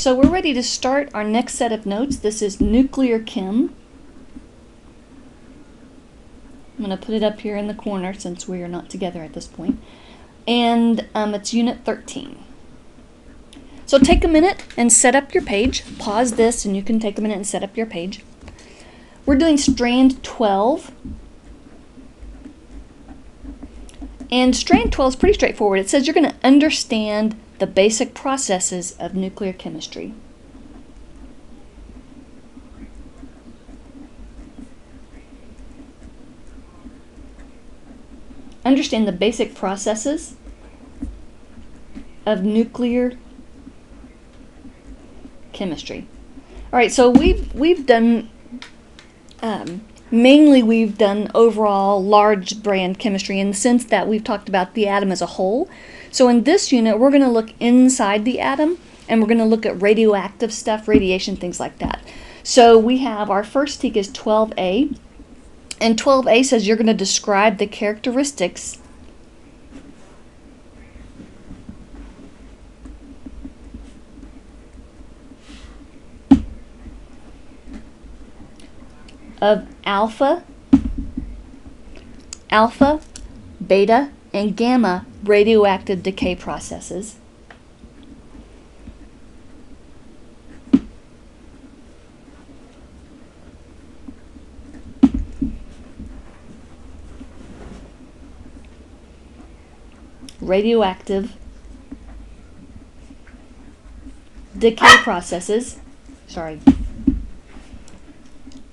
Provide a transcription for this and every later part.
So we're ready to start our next set of notes. This is nuclear chem. I'm going to put it up here in the corner since we are not together at this point. And it's Unit 13. So take a minute and set up your page. Pause this and you can take a minute and set up your page. We're doing strand 12. And strand 12 is pretty straightforward. It says you're going to understand the basic processes of nuclear chemistry. Understand the basic processes of nuclear chemistry. All right, so we've done mainly we've done overall large brand chemistry in the sense that we've talked about the atom as a whole. So in this unit, we're going to look inside the atom, and we're going to look at radioactive stuff, radiation, things like that. So we have our first TEK is 12A, and 12A says you're going to describe the characteristics of alpha, beta, and gamma radioactive decay processes. Radioactive decay processes. Sorry.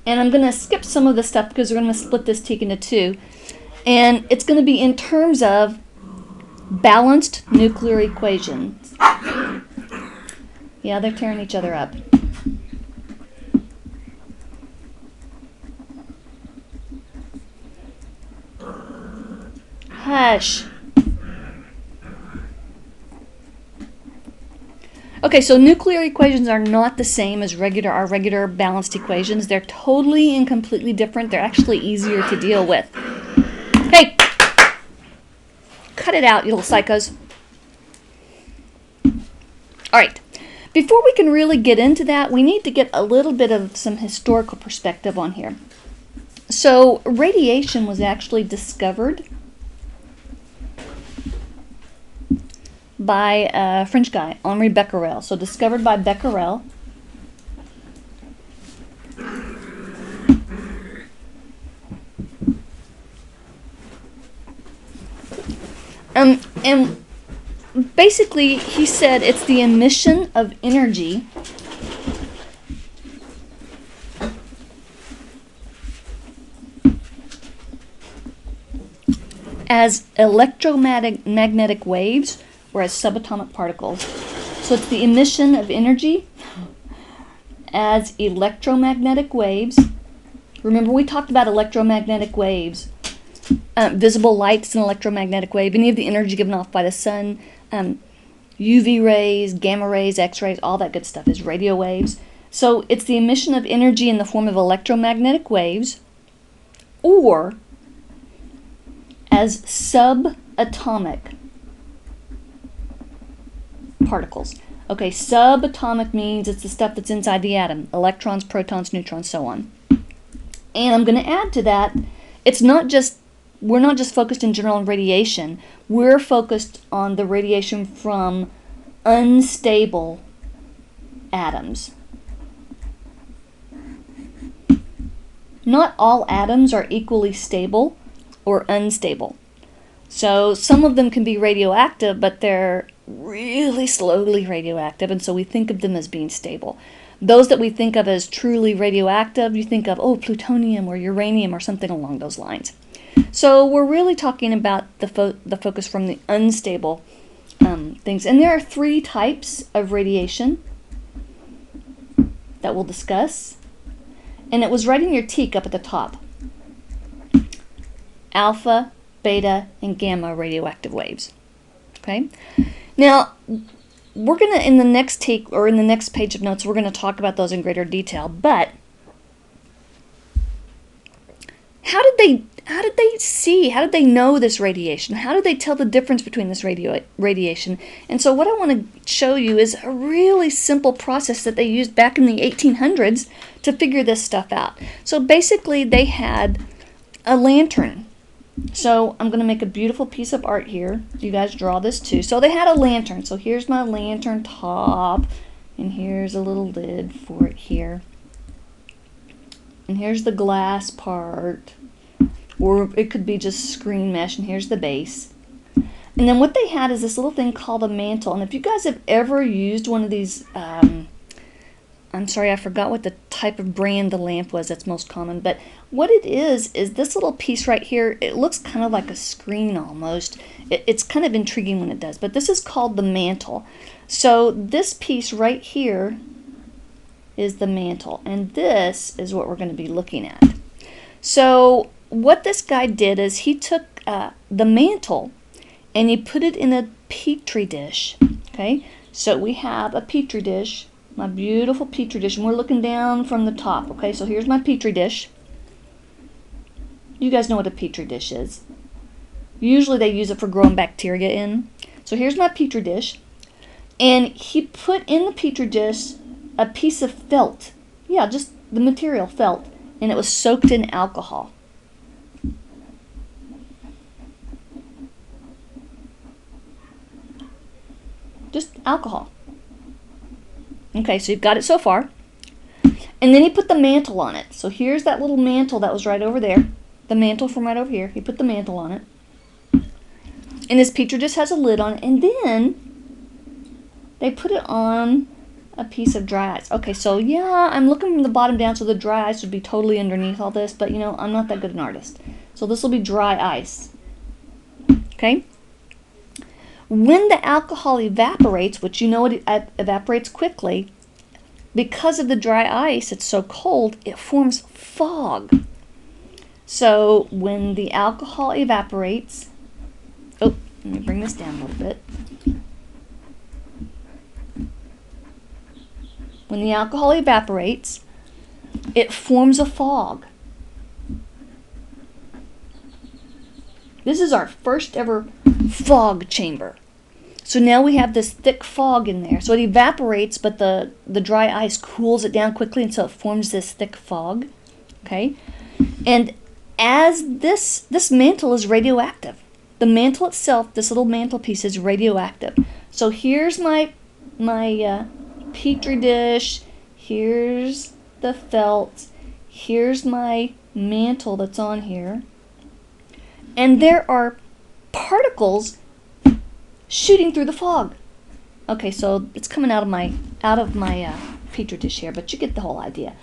And I'm going to skip some of the stuff because we're going to split this TEK into two. And it's going to be in terms of balanced nuclear equations. Yeah, they're tearing each other up. Hush. Okay, so nuclear equations are not the same as our regular balanced equations. They're totally and completely different. They're actually easier to deal with. Hey! Cut it out, you little psychos. All right. Before we can really get into that, we need to get a little bit of some historical perspective on here. So radiation was actually discovered by a French guy, Henri Becquerel. So discovered by Becquerel. And basically he said it's the emission of energy as electromagnetic waves or as subatomic particles. So it's the emission of energy as electromagnetic waves. Remember we talked about electromagnetic waves. Visible light is an electromagnetic wave. Any of the energy given off by the sun, UV rays, gamma rays, X-rays, all that good stuff is radio waves. So it's the emission of energy in the form of electromagnetic waves or as subatomic particles. Okay, subatomic means it's the stuff that's inside the atom. Electrons, protons, neutrons, so on. And I'm going to add to that, we're not just focused in general on radiation. We're focused on the radiation from unstable atoms. Not all atoms are equally stable or unstable. So some of them can be radioactive, but they're really slowly radioactive, and so we think of them as being stable. Those that we think of as truly radioactive, you think of, plutonium or uranium or something along those lines. So we're really talking about the focus from the unstable things. And there are three types of radiation that we'll discuss. And it was right in your TEK up at the top. Alpha, beta, and gamma radioactive waves. Okay? Now, we're going to, in the next TEK, or in the next page of notes, we're going to talk about those in greater detail. But how did how did they see? How did they know this radiation? How did they tell the difference between this radiation? And so what I want to show you is a really simple process that they used back in the 1800s to figure this stuff out. So basically they had a lantern. So I'm going to make a beautiful piece of art here. You guys draw this too. So they had a lantern. So here's my lantern top, and here's a little lid for it here. And here's the glass part, or it could be just screen mesh, and here's the base. And then what they had is this little thing called a mantle. And if you guys have ever used one of these, I'm sorry, I forgot what the type of brand the lamp was that's most common, but what it is this little piece right here. It looks kind of like a screen almost. It's kind of intriguing when it does, but this is called the mantle. So this piece right here is the mantle, and this is what we're going to be looking at. So what this guy did is he took the mantle and he put it in a petri dish. Okay, so we have a petri dish, my beautiful petri dish, and we're looking down from the top. Okay, so here's my petri dish. You guys know what a petri dish is. Usually they use it for growing bacteria in. So here's my petri dish, and he put in the petri dish a piece of felt. Yeah, just the material felt, and it was soaked in alcohol. Just alcohol. Okay, so you've got it so far. And then he put the mantle on it. So here's that little mantle that was right over there. The mantle from right over here. He put the mantle on it. And his petri dish has a lid on it. And then they put it on a piece of dry ice. Okay, so yeah, I'm looking from the bottom down, so the dry ice would be totally underneath all this, but you know, I'm not that good an artist. So this will be dry ice. Okay? When the alcohol evaporates, which you know it evaporates quickly, because of the dry ice, it's so cold, it forms fog. So when the alcohol evaporates, oh, let me bring this down a little bit. When the alcohol evaporates, it forms a fog. This is our first ever fog chamber. So now we have this thick fog in there. So it evaporates, but the dry ice cools it down quickly, and so it forms this thick fog. Okay? And as this mantle is radioactive. The mantle itself, this little mantle piece, is radioactive. So here's my petri dish, here's the felt, here's my mantle that's on here, and there are particles shooting through the fog. Okay, so it's coming out of my petri dish here, but you get the whole idea.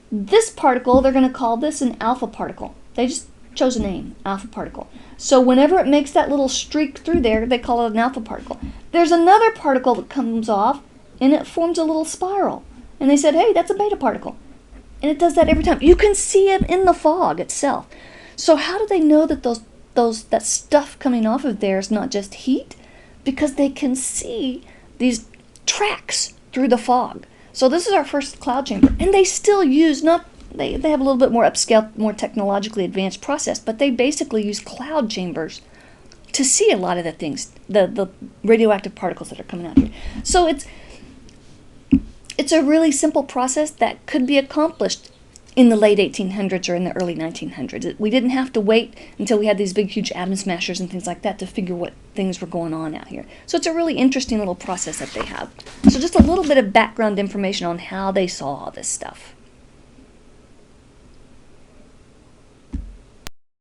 This particle, they're going to call this an alpha particle. They just chose a name, alpha particle. So whenever it makes that little streak through there, they call it an alpha particle. There's another particle that comes off, and it forms a little spiral. And they said, hey, that's a beta particle. And it does that every time. You can see it in the fog itself. So how do they know that that stuff coming off of there is not just heat? Because they can see these tracks through the fog. So this is our first cloud chamber. And they still use, they have a little bit more upscale, more technologically advanced process, but they basically use cloud chambers to see a lot of the things, the radioactive particles that are coming out here. So it's a really simple process that could be accomplished in the late 1800s or in the early 1900s. We didn't have to wait until we had these big, huge atom smashers and things like that to figure what things were going on out here. So it's a really interesting little process that they have. So just a little bit of background information on how they saw all this stuff.